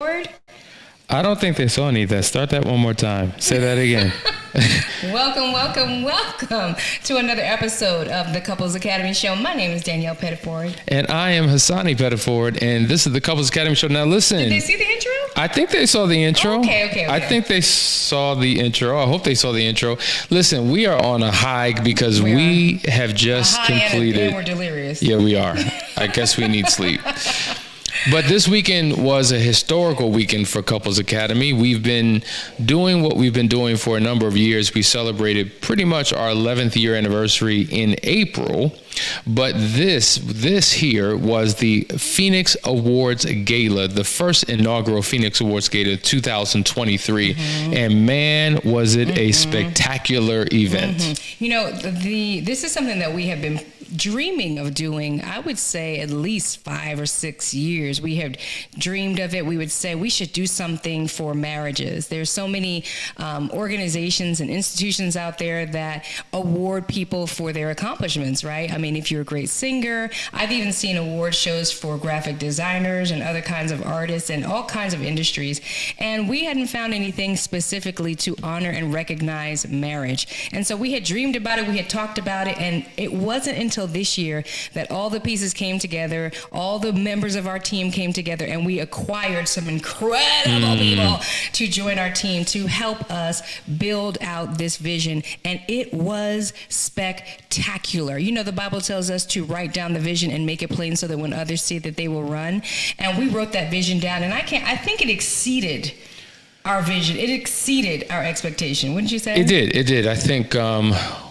Word? I don't think they saw any of that. Start that one more time. Say that again. Welcome to another episode of the Couples Academy Show. My name is Danielle Pettiford. And I am Hassani Pettiford, and this is the Couples Academy Show. Now listen. Did they see the intro? I think they saw the intro. Okay. I think they saw the intro. I hope they saw the intro. Listen, we are on a high because we have just completed. And we're delirious. Yeah, we are. I guess we need sleep. But this weekend was a historical weekend for Couples Academy. We've been doing what we've been doing for a number of years. We celebrated pretty much our 11th year anniversary in April. But this here was the Phoenix Awards Gala, the first inaugural Phoenix Awards Gala 2023. And man, was it a spectacular event. You know, this is something that we have been dreaming of doing, I would say at least 5 or 6 years. We have dreamed of it. We would say we should do something for marriages. There's so many organizations and institutions out there that award people for their accomplishments, right? I mean, if you're a great singer, I've even seen award shows for graphic designers and other kinds of artists and all kinds of industries. And we hadn't found anything specifically to honor and recognize marriage. And so we had dreamed about it, we had talked about it, and it wasn't until this year that all the pieces came together, all the members of our team came together, and we acquired some incredible people to join our team to help us build out this vision. And it was spectacular. You know, the Bible tells us to write down the vision and make it plain so that when others see it, that they will run. And we wrote that vision down, and I think it exceeded our vision. It exceeded our expectation. Wouldn't you say? It did. I think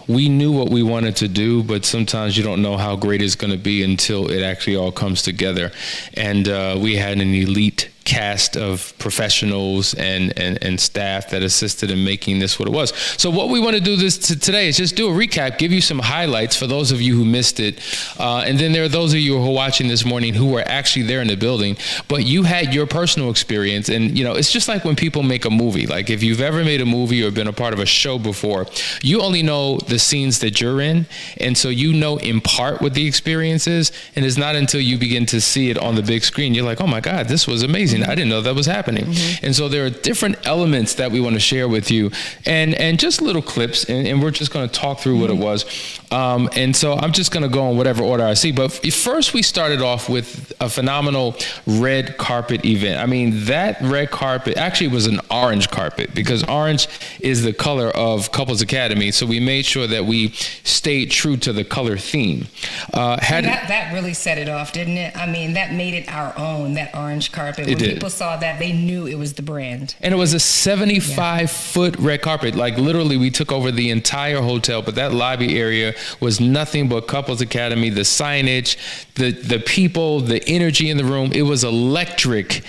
we knew what we wanted to do, but sometimes you don't know how great it's going to be until it actually all comes together. And we had an elite cast of professionals and staff that assisted in making this what it was. So what we want to do today is just do a recap, give you some highlights for those of you who missed it. And then there are those of you who are watching this morning who were actually there in the building, but you had your personal experience. And, you know, it's just like when people make a movie. Like if you've ever made a movie or been a part of a show before, you only know the scenes that you're in. And so you know in part what the experience is. And it's not until you begin to see it on the big screen, you're like, oh my God, this was amazing. I didn't know that was happening. And so there are different elements that we want to share with you and just little clips. And we're just going to talk through what it was. And so I'm just going to go in whatever order I see. But first we started off with a phenomenal red carpet event. I mean, that red carpet actually was an orange carpet because orange is the color of Couples Academy. So we made sure that we stayed true to the color theme. That really set it off, didn't it? I mean, that made it our own, that orange carpet. When people saw that, they knew it was the brand. And it was a 75-foot red carpet. Like literally we took over the entire hotel, but that lobby area was nothing but Couples Academy, the signage, the people, the energy in the room. It was electric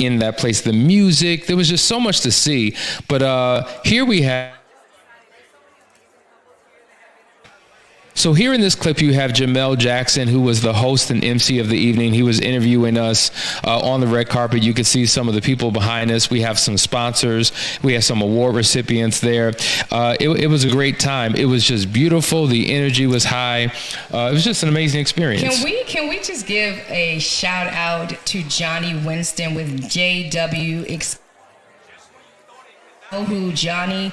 in that place. The music, there was just so much to see. But here we have. So here in this clip, you have Jamel Jackson, who was the host and MC of the evening. He was interviewing us on the red carpet. You can see some of the people behind us. We have some sponsors. We have some award recipients there. It was a great time. It was just beautiful. The energy was high. It was just an amazing experience. Can we just give a shout out to Johnny Winston with JW who Johnny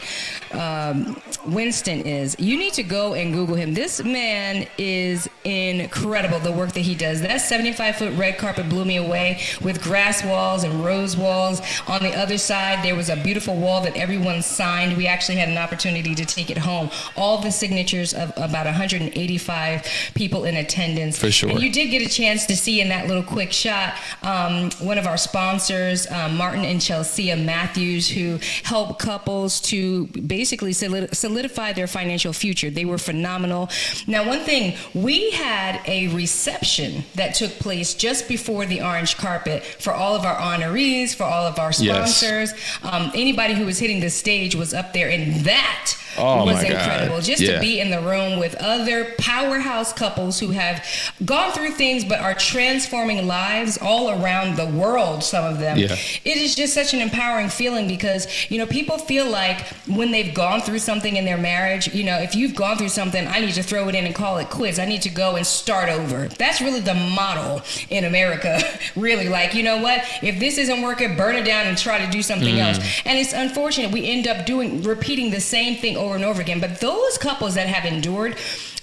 Winston is. You need to go and Google him. This man is incredible, the work that he does. That 75-foot red carpet blew me away with grass walls and rose walls. On the other side, there was a beautiful wall that everyone signed. We actually had an opportunity to take it home. All the signatures of about 185 people in attendance. For sure. And you did get a chance to see in that little quick shot one of our sponsors, Martin and Chelsea Matthews, who helped couples to basically solidify their financial future. They were phenomenal. Now, one thing, we had a reception that took place just before the orange carpet for all of our honorees, for all of our sponsors. Yes. Anybody who was hitting the stage was up there, and that was incredible. Just to be in the room with other powerhouse couples who have gone through things but are transforming lives all around the world, some of them. Yeah. It is just such an empowering feeling because, you know, people feel like when they've gone through something in their marriage, if you've gone through something, I need to throw it in and call it quits. I need to go and start over. That's really the model in America. Really, like, you know what? If this isn't working, burn it down and try to do something else. And it's unfortunate we end up repeating the same thing over and over again. But those couples that have endured,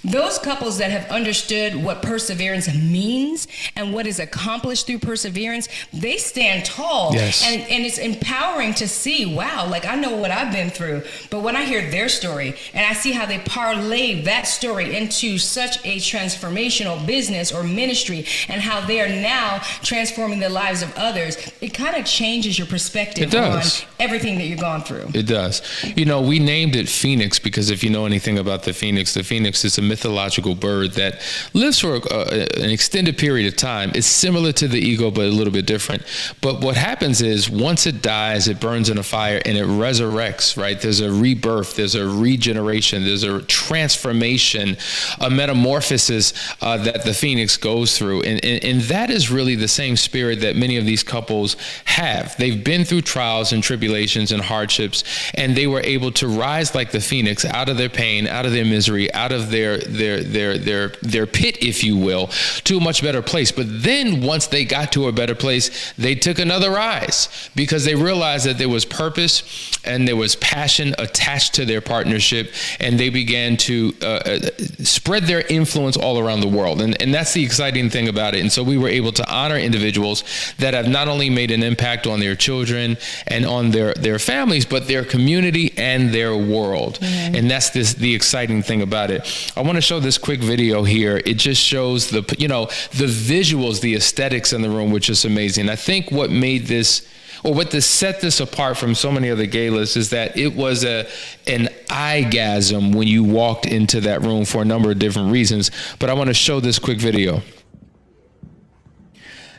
those couples that have understood what perseverance means and what is accomplished through perseverance, they stand tall. Yes. And it's empowering to see, wow, like I know what I've been through. But when I hear their story and I see how they parlay that story into such a transformational business or ministry and how they are now transforming the lives of others, it kind of changes your perspective on everything that you've gone through. It does. We named it Phoenix because if you know anything about the Phoenix is a mythological bird that lives for an extended period of time. It's similar to the eagle, but a little bit different. But what happens is once it dies, it burns in a fire and it resurrects, right? There's a rebirth, there's a regeneration, there's a transformation, a metamorphosis that the Phoenix goes through. And that is really the same spirit that many of these couples have. They've been through trials and tribulations and hardships, and they were able to rise like the Phoenix out of their pain, out of their misery, out of their pit, if you will, to a much better place. But then once they got to a better place, they took another rise because they realized that there was purpose and there was passion attached to their partnership, and they began to spread their influence all around the world. And that's the exciting thing about it. And so we were able to honor individuals that have not only made an impact on their children and on their families, but their community and their world. Mm-hmm. And that's the exciting thing about it. I want to show this quick video here. It just shows the visuals, the aesthetics in the room, which is amazing. I think what made this, or what set this apart from so many other galas, is that it was an eyegasm when you walked into that room for a number of different reasons. But I want to show this quick video.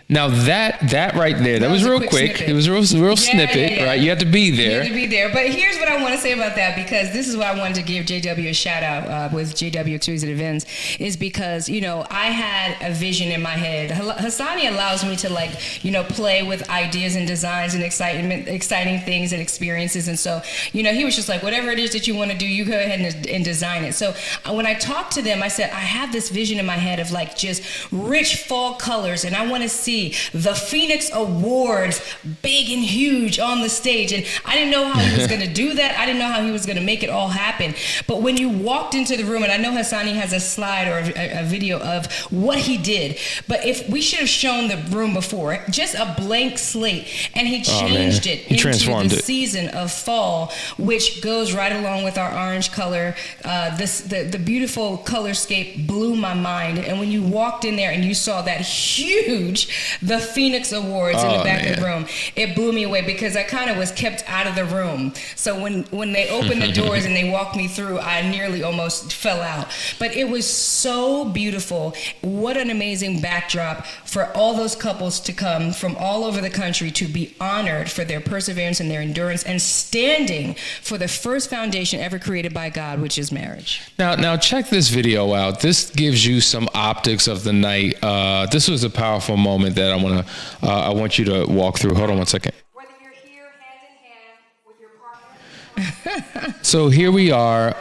Now that right there, that was real quick. Snippet. It was real snippet, right? You had to be there. You had to be there. But here's what I want to say about that, because this is why I wanted to give JW a shout out with JW Exquisite Events, is because, I had a vision in my head. Hassani allows me to play with ideas and designs and exciting things and experiences. And so, he was just like, whatever it is that you want to do, you go ahead and design it. So when I talked to them, I said, I have this vision in my head of just rich fall colors, and I want to see the Phoenix Awards big and huge on the stage. And I didn't know how he was going to do that. I didn't know how he was going to make it all happen. But when you walked into the room, and I know Hassani has a slide or a video of what he did, but if we should have shown the room before, just a blank slate, and he changed it into the season of fall, which goes right along with our orange color. The beautiful colorscape blew my mind. And when you walked in there and you saw that huge, the Phoenix Awards in the back of the room, it blew me away, because I kind of was kept out of the room. So when they opened the doors and they walked me through, I nearly almost fell out. But it was so beautiful. What an amazing backdrop for all those couples to come from all over the country to be honored for their perseverance and their endurance and standing for the first foundation ever created by God, which is marriage. Now check this video out. This gives you some optics of the night. This was a powerful moment that I want you to walk through. Hold on one second. Whether you're here hand in hand with your partner. So here we are.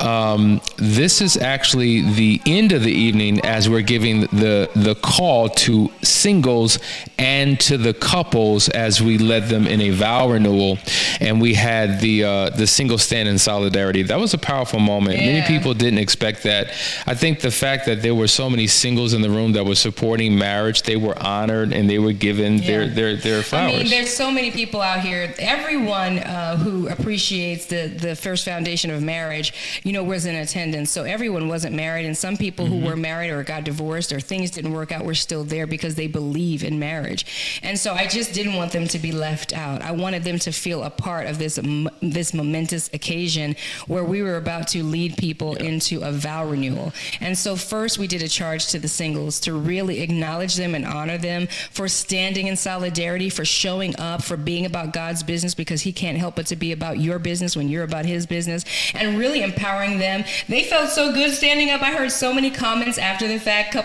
This is actually the end of the evening as we're giving the call to singles and to the couples as we led them in a vow renewal, and we had the single stand in solidarity. That was a powerful moment. Yeah. Many people didn't expect that. I think the fact that there were so many singles in the room that were supporting marriage, they were honored and they were given their flowers. I mean, there's so many people out here. Everyone who appreciates the first foundation of marriage, was in attendance. So everyone wasn't married, and some people who were married or got divorced or things didn't work out were still there because they believe in marriage. And so I just didn't want them to be left out. I wanted them to feel a part of this momentous occasion where we were about to lead people into a vow renewal. And so first we did a charge to the singles to really acknowledge them and honor them for standing in solidarity, for showing up, for being about God's business, because he can't help but to be about your business when you're about his business. business and really empowering them. They felt so good standing up. I heard so many comments after the fact,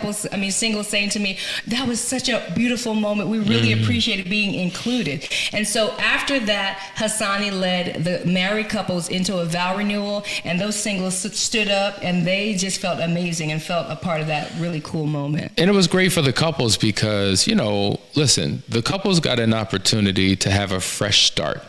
singles saying to me, that was such a beautiful moment. We really appreciated being included. And so after that, Hassani led the married couples into a vow renewal, and those singles stood up and they just felt amazing and felt a part of that really cool moment. And it was great for the couples because, listen, the couples got an opportunity to have a fresh start.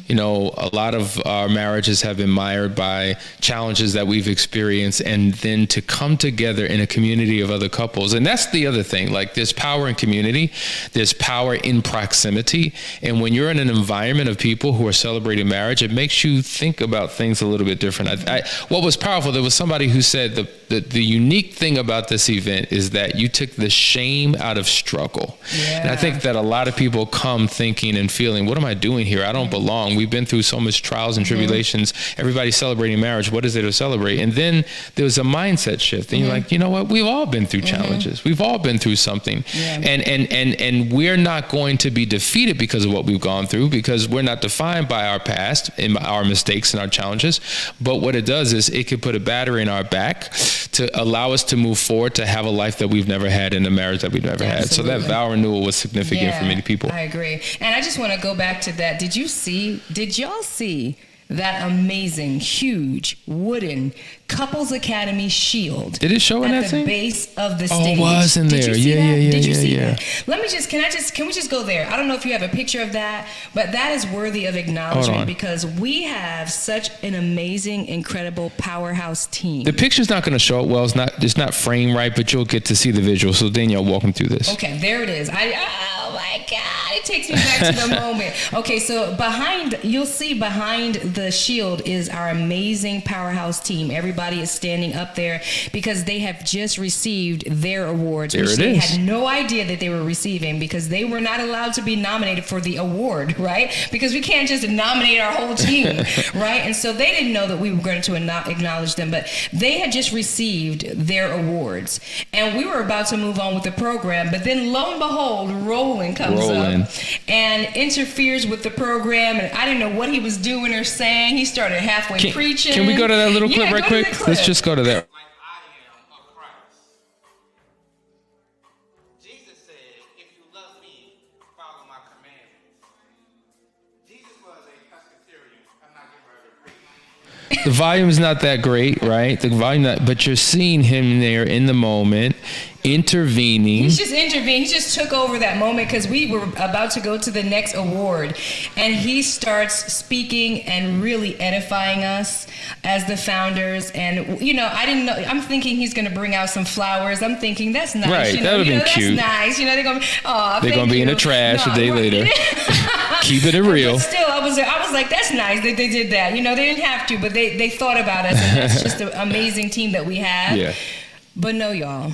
A lot of our marriages have been mired by challenges that we've experienced, and then to come together in a community of other couples. And that's the other thing, like there's power in community, there's power in proximity. And when you're in an environment of people who are celebrating marriage, it makes you think about things a little bit different. What was powerful, there was somebody who said the unique thing about this event is that you took the shame out of struggle. Yeah. And I think that a lot of people come thinking and feeling, what am I doing here? I don't belong. We've been through so much trials and tribulations. Everybody's celebrating marriage. What is there to celebrate? And then there was a mindset shift. And you're like, you know what? We've all been through challenges. We've all been through something. Yeah. And we're not going to be defeated because of what we've gone through, because we're not defined by our past and our mistakes and our challenges. But what it does is it could put a battery in our back to allow us to move forward, to have a life that we've never had in a marriage that we've never had. So that vow renewal was significant for many people. I agree. And I just want to go back to that. Did y'all see that amazing, huge, wooden Couples Academy shield? Did it show in that scene? At the base of the stage. Oh, it was in there. Yeah. Did you see that? Can we just go there? I don't know if you have a picture of that, but that is worthy of acknowledgement because we have such an amazing, incredible powerhouse team. The picture's not going to show it well. It's not framed right, but you'll get to see the visual. So Danielle, walk them through this. Okay, there it is. Oh my God, it takes me back to the moment. Okay, so you'll see behind the shield is our amazing powerhouse team. Everybody is standing up there because they have just received their awards, which they had no idea that they were receiving because they were not allowed to be nominated for the award, right? Because we can't just nominate our whole team, right? And so they didn't know that we were going to acknowledge them, but they had just received their awards. And we were about to move on with the program, but then lo and behold, Roland comes up and interferes with the program, and I didn't know what he was doing or saying. He started halfway preaching. Can we go to that little clip right quick? Let's just go to that. The volume is not that great, right? But you're seeing him there in the moment, intervening. He's just intervening. He just took over that moment because we were about to go to the next award. And he starts speaking and really edifying us as the founders. And, I didn't know. I'm thinking he's going to bring out some flowers. I'm thinking, that's nice. Right, that would have been cute. That's nice. They're going to be in the trash a day later. Keep it real. But still, I was like, that's nice that they did that. They didn't have to, but they thought about us. And that's just an amazing team that we have. Yeah. But no, y'all.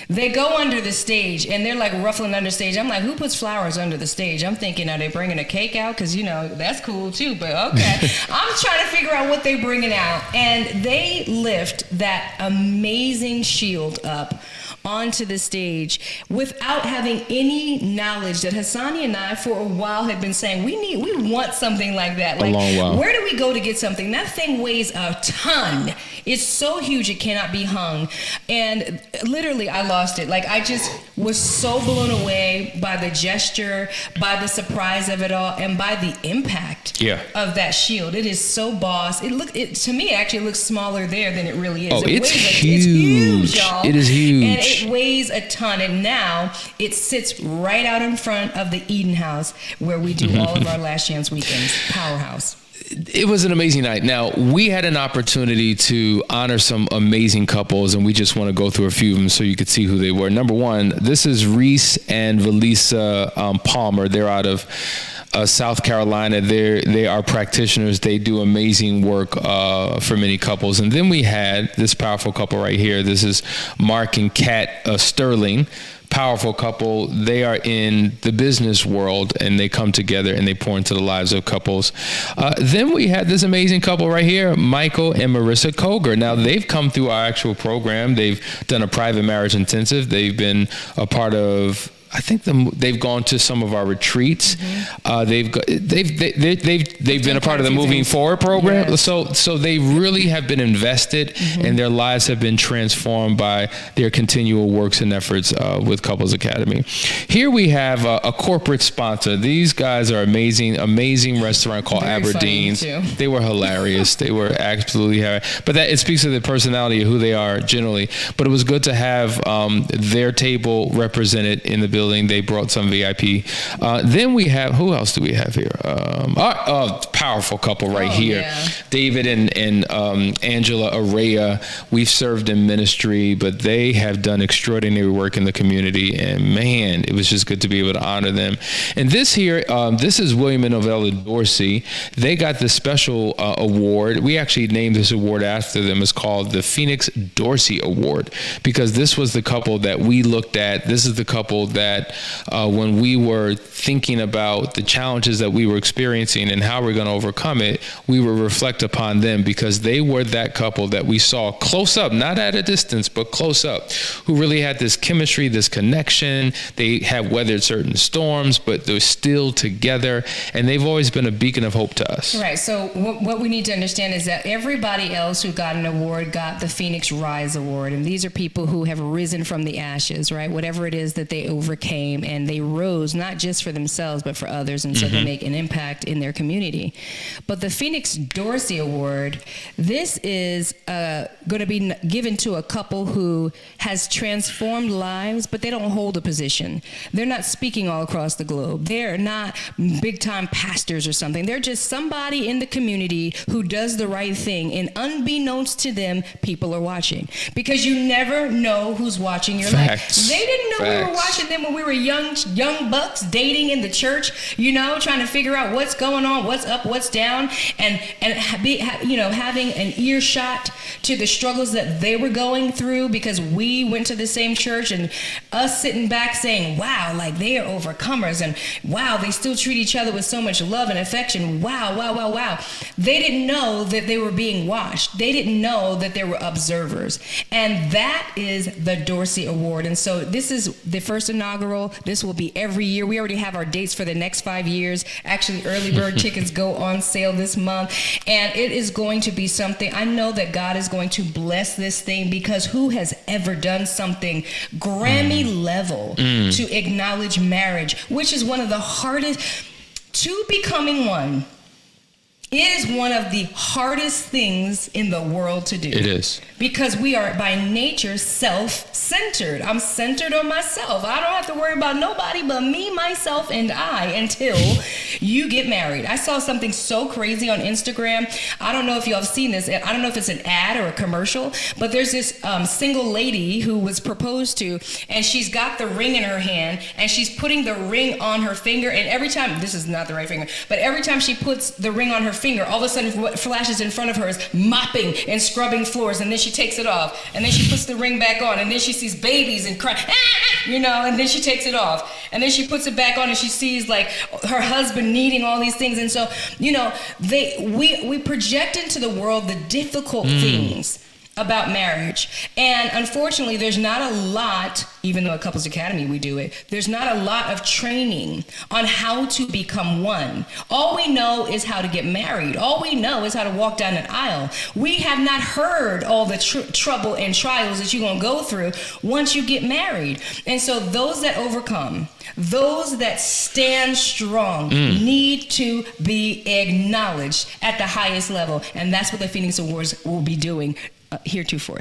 They go under the stage and they're like ruffling under stage. I'm like, who puts flowers under the stage? I'm thinking, are they bringing a cake out? Because, that's cool too, but okay. I'm trying to figure out what they're bringing out. And they lift that amazing shield up onto the stage without having any knowledge that Hassani and I for a while had been saying, we want something like that. Like, a long while. Where do we go to get something? That thing weighs a ton. It's so huge it cannot be hung. And literally I lost it. Like I just was so blown away by the gesture, by the surprise of it all, and by the impact of that shield. It is so boss. To me, it actually looks smaller there than it really is. Oh, it's huge, y'all. It is huge. And it weighs a ton. And now it sits right out in front of the Eden House where we do all of our Last Chance weekends. Powerhouse. It was an amazing night. Now, we had an opportunity to honor some amazing couples, and we just want to go through a few of them so you could see who they were. Number one, this is Reese and Valisa Palmer. They're out of South Carolina. They are practitioners. They do amazing work for many couples. And then we had this powerful couple right here. This is Mark and Kat Sterling. Powerful couple. They are in the business world and they come together and they pour into the lives of couples. Then we had this amazing couple right here, Michael and Marissa Koger. Now they've come through our actual program. They've done a private marriage intensive. They've been a part of I think they've gone to some of our retreats. They've been a part of the Moving Forward program. Yes. So they really have been invested, and their lives have been transformed by their continual works and efforts with Couples Academy. Here we have a corporate sponsor. These guys are amazing restaurant called Very funny, Aberdeen's. too. They were hilarious. They were absolutely hilarious. But that it speaks to the personality of who they are generally. But it was good to have their table represented in the building. They brought some VIP. Then we have, who else do we have here? Powerful couple right here. Yeah. David and Angela Araya. We've served in ministry, but they have done extraordinary work in the community. And man, it was just good to be able to honor them. And this here, this is William and Novella Dorsey. They got this special award. We actually named this award after them. It's called the Phoenix Dorsey Award, because this was the couple that we looked at. This is the couple that when we were thinking about the challenges that we were experiencing and how we're going to overcome it, we would reflect upon them, because they were that couple that we saw close up, not at a distance, but close up, who really had this chemistry, this connection. They have weathered certain storms, but they're still together, and they've always been a beacon of hope to us. Right. So what we need to understand is that everybody else who got an award got the Phoenix Rise Award. And these are people who have risen from the ashes, right? Whatever it is that they overcame, and they rose not just for themselves, but for others. And so they make an impact in their community. But the Phoenix Dorsey Award, this is going to be given to a couple who has transformed lives, but they don't hold a position. They're not speaking all across the globe. They're not big time pastors or something. They're just somebody in the community who does the right thing, and unbeknownst to them, people are watching, because you never know who's watching your life. They didn't know we were watching them when we were young bucks dating in the church, trying to figure out what's going on, what's up, what's down, and having an earshot to the struggles that they were going through, because we went to the same church, and us sitting back saying, wow, like they are overcomers, and wow, they still treat each other with so much love and affection. Wow. They didn't know that they were being watched. They didn't know that there were observers. And that is the Dorsey Award. And so this is the first inaugural. This will be every year. We already have our dates for the next 5 years. Actually, early bird tickets go on sale this month. And it is going to be something. I know that God is going to bless this thing, because who has ever done something Grammy level to acknowledge marriage, which is one of the hardest, to becoming one. It is one of the hardest things in the world to do. It is. Because we are by nature self-centered. I'm centered on myself. I don't have to worry about nobody but me, myself, and I until you get married. I saw something so crazy on Instagram. I don't know if you all have seen this. I don't know if it's an ad or a commercial, but there's this single lady who was proposed to, and she's got the ring in her hand, and she's putting the ring on her finger, and every time, this is not the right finger, but every time she puts the ring on her finger, all of a sudden what flashes in front of her is mopping and scrubbing floors, and then she takes it off, and then she puts the ring back on, and then she sees babies and cry, and then she takes it off, and then she puts it back on, and she sees like her husband needing all these things. And so we project into the world the difficult things about marriage. And unfortunately, there's not a lot, even though at Couples Academy we do it, there's not a lot of training on how to become one. All we know is how to get married. All we know is how to walk down an aisle. We have not heard all the trouble and trials that you're going to go through once you get married. And so those that overcome, those that stand strong need to be acknowledged at the highest level. And that's what the Phoenix Awards will be doing heretofore.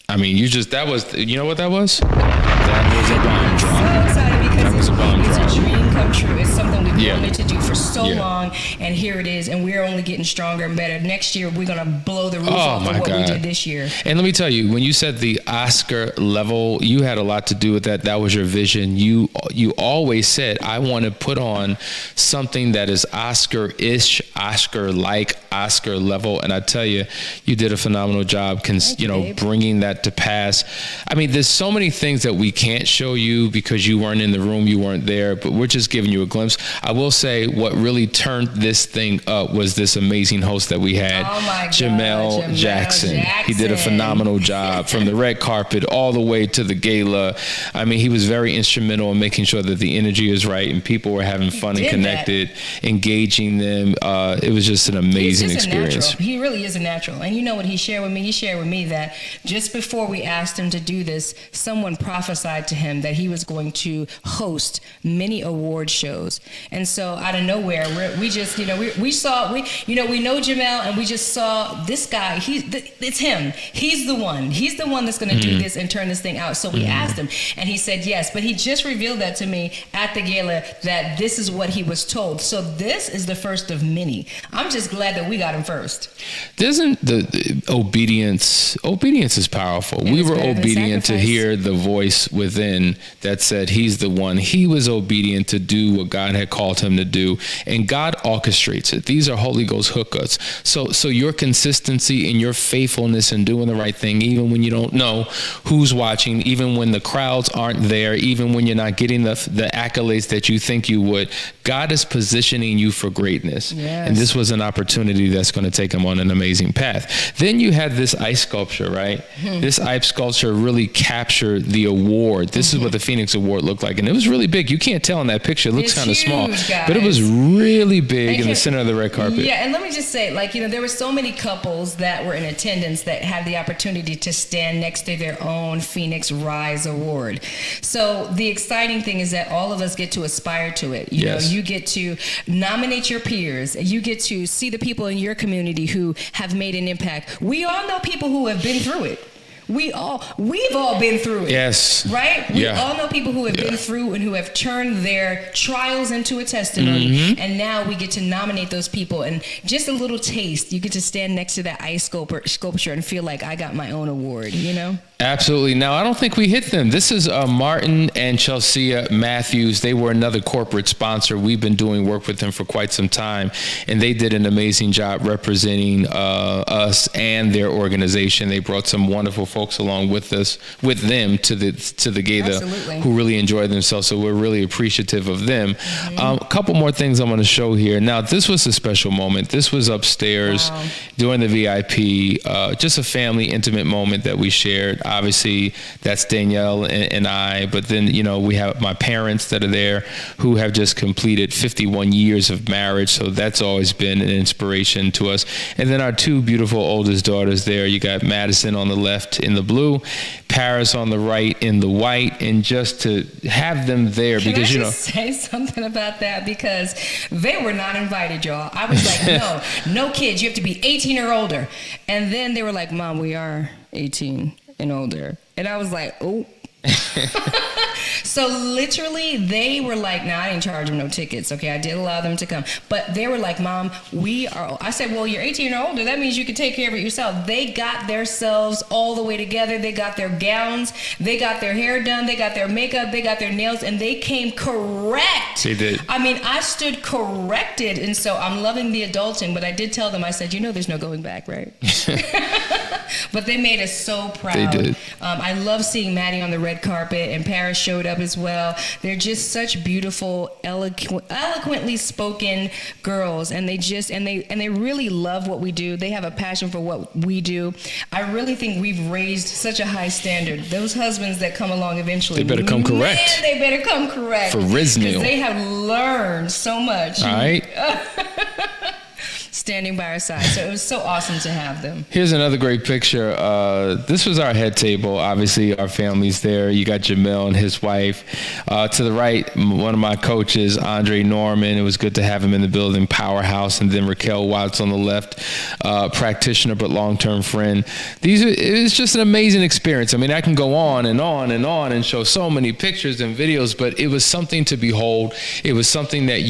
I mean, that was, you know what that was? That was a bomb drop. So excited, because that was a bomb drop. It's a dream come true. It's something we've wanted to do for so long, and here it is, and we're only getting stronger and better. Next year, we're going to blow the roof off of what we did this year. And let me tell you, when you said the Oscar level, you had a lot to do with that. That was your vision. You always said, I want to put on something that is Oscar-ish, Oscar-like, Oscar level. And I tell you, you did a phenomenal job, bringing that to pass. I mean, there's so many things that we can't show you because you weren't in the room, you weren't there, but we're just giving you a glimpse. I will say what really turned turned this thing up was this amazing host that we had, Jamel Jackson. He did a phenomenal job from the red carpet all the way to the gala. I mean, he was very instrumental in making sure that the energy is right and people were having fun and connected, engaging them. It was just an amazing experience. He really is a natural. And you know what he shared with me? He shared with me that just before we asked him to do this, someone prophesied to him that he was going to host many award shows. And so out of nowhere, we just, we know Jamel, and we just saw this guy. It's him. He's the one. He's the one that's going to do this and turn this thing out. So we asked him, and he said yes. But he just revealed that to me at the gala, that this is what he was told. So this is the first of many. I'm just glad that we got him first. Doesn't the obedience is powerful. We were obedient to hear the voice within that said he's the one. He was obedient to do what God had called him to do, and God orchestrates it. These are Holy Ghost hookups. So your consistency and your faithfulness in doing the right thing, even when you don't know who's watching, even when the crowds aren't there, even when you're not getting the accolades that you think you would, God is positioning you for greatness. Yes. And this was an opportunity that's going to take him on an amazing path. Then you had this ice sculpture, right? This ice sculpture really captured the award. This is what the Phoenix Award looked like. And it was really big. You can't tell in that picture. It looks kind of small. Guys. But it was really big in the center of the red carpet. Yeah, and let me just say, there were so many couples that were in attendance that had the opportunity to stand next to their own Phoenix Rise Award. So the exciting thing is that all of us get to aspire to it. You know, you get to nominate your peers. You get to see the people in your community who have made an impact. We all know people who have been through it. We've all been through it. Yes. Right? We all know people who have been through and who have turned their trials into a testimony. And now we get to nominate those people. And just a little taste, you get to stand next to that ice sculpture and feel like I got my own award, Absolutely. Now, I don't think we hit them. This is Martin and Chelsea Matthews. They were another corporate sponsor. We've been doing work with them for quite some time, and they did an amazing job representing us and their organization. They brought some wonderful folks along with them to the gala who really enjoyed themselves. So we're really appreciative of them. A couple more things I'm going to show here. Now, this was a special moment. This was upstairs during the VIP, just a family intimate moment that we shared. Obviously, that's Danielle and I, but then, we have my parents that are there who have just completed 51 years of marriage. So that's always been an inspiration to us. And then our two beautiful oldest daughters there. You got Madison on the left in the blue, Paris on the right in the white, and just to have them there because, Can I just say something about that? Because they were not invited, y'all. I was like, no kids. You have to be 18 or older. And then they were like, Mom, we are 18 and older. And I was like, oh. So literally they were like, no, I didn't charge them no tickets. Okay, I did allow them to come. But they were like, Mom, I said, well, you're 18 or older. That means you can take care of it yourself. They got themselves all the way together. They got their gowns. They got their hair done. They got their makeup. They got their nails. And they came correct. They did. I mean, I stood corrected. And so I'm loving the adulting. But I did tell them, I said, there's no going back, right? But they made us so proud. They did. I love seeing Maddie on the red carpet, and Paris showed up as well. They're just such beautiful, eloquently spoken girls, and they really love what we do. They have a passion for what we do. I really think we've raised such a high standard. Those husbands that come along eventually, they better come correct. They better come correct for Risnil. Because they have learned so much. All right. Standing by our side. So it was so awesome to have them. Here's another great picture. This was our head table. Obviously, our family's there. You got Jamel and his wife. To the right, one of my coaches, Andre Norman. It was good to have him in the building, powerhouse. And then Raquel Watts on the left, practitioner but long-term friend. It was just an amazing experience. I mean, I can go on and on and on and show so many pictures and videos, but it was something to behold. It was something that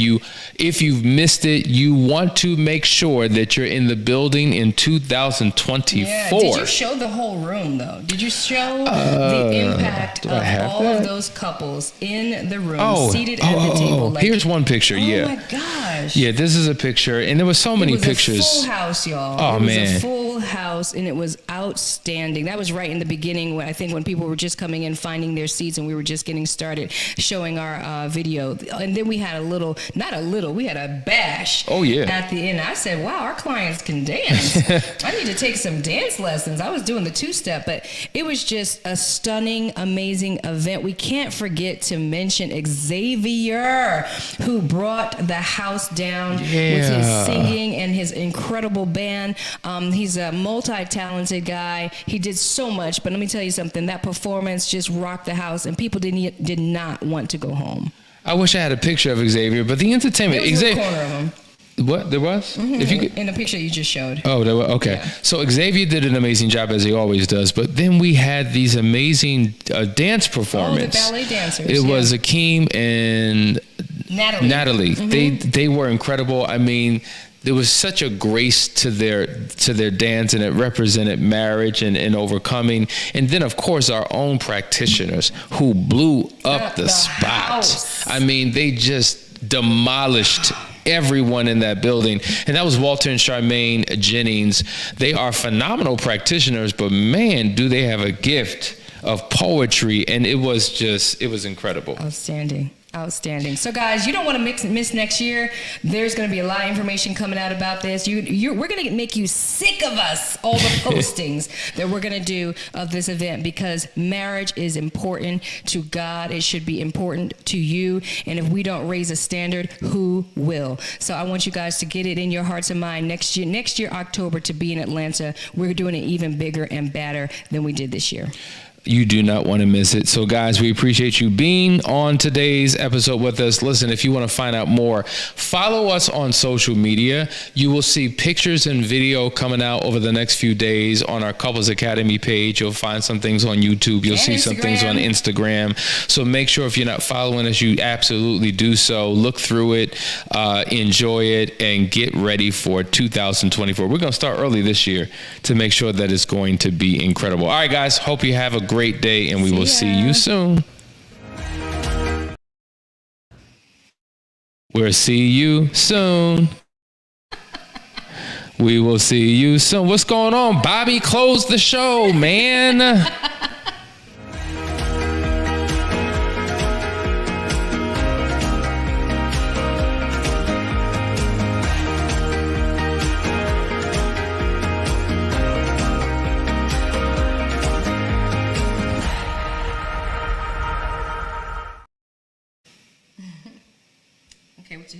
if you've missed it, you want to make sure that you're in the building in 2024. Yeah. Did you show the whole room, though? Did you show the impact of all of those couples in the room, seated at the table? Here's one picture. Oh my gosh. Yeah, this is a picture, and there were so many pictures. It was a full house, y'all. Oh, man. It was a full full house, and it was outstanding. That was right in the beginning, when I think when people were just coming in, finding their seats, and we were just getting started showing our video. And then we had we had a bash. Oh, yeah. At the end. I said, wow, our clients can dance. I need to take some dance lessons. I was doing the two-step, but it was just a stunning, amazing event. We can't forget to mention Xavier, who brought the house down with his singing and his incredible band. He's a multi-talented guy. He did so much, but let me tell you something. That performance just rocked the house, and people did not want to go home. I wish I had a picture of Xavier, but the entertainment. There was a corner of him. What there was? Mm-hmm. If you could, in the picture you just showed. Oh, there were, okay. Yeah. So Xavier did an amazing job, as he always does. But then we had these amazing dance performances. Oh, the ballet dancers. It was Akeem and Natalie. Mm-hmm. They were incredible. I mean, there was such a grace to their dance, and it represented marriage and overcoming. And then, of course, our own practitioners who blew up the spot. House. I mean, they just demolished everyone in that building. And that was Walter and Charmaine Jennings. They are phenomenal practitioners, but man, do they have a gift of poetry. And it was incredible. Outstanding. So guys, you don't want to miss next year. There's going to be a lot of information coming out about this. We're going to make you sick of us, all the postings that we're going to do of this event, because marriage is important to God. It should be important to you. And if we don't raise a standard, who will? So I want you guys to get it in your hearts and mind next year, October, to be in Atlanta. We're doing it even bigger and badder than we did this year. You do not want to miss it. So guys, we appreciate you being on today's episode with us. Listen, if you want to find out more, follow us on social media. You will see pictures and video coming out over the next few days on our Couples Academy page. You'll find some things on YouTube. You'll see some things on Instagram. So make sure, if you're not following us, you absolutely do so. Look through it, enjoy it, and get ready for 2024. We're going to start early this year to make sure that it's going to be incredible. All right, guys, hope you have a great day, and we will see you soon. We'll see you soon. We will see you soon. What's going on, Bobby? Close the show, man.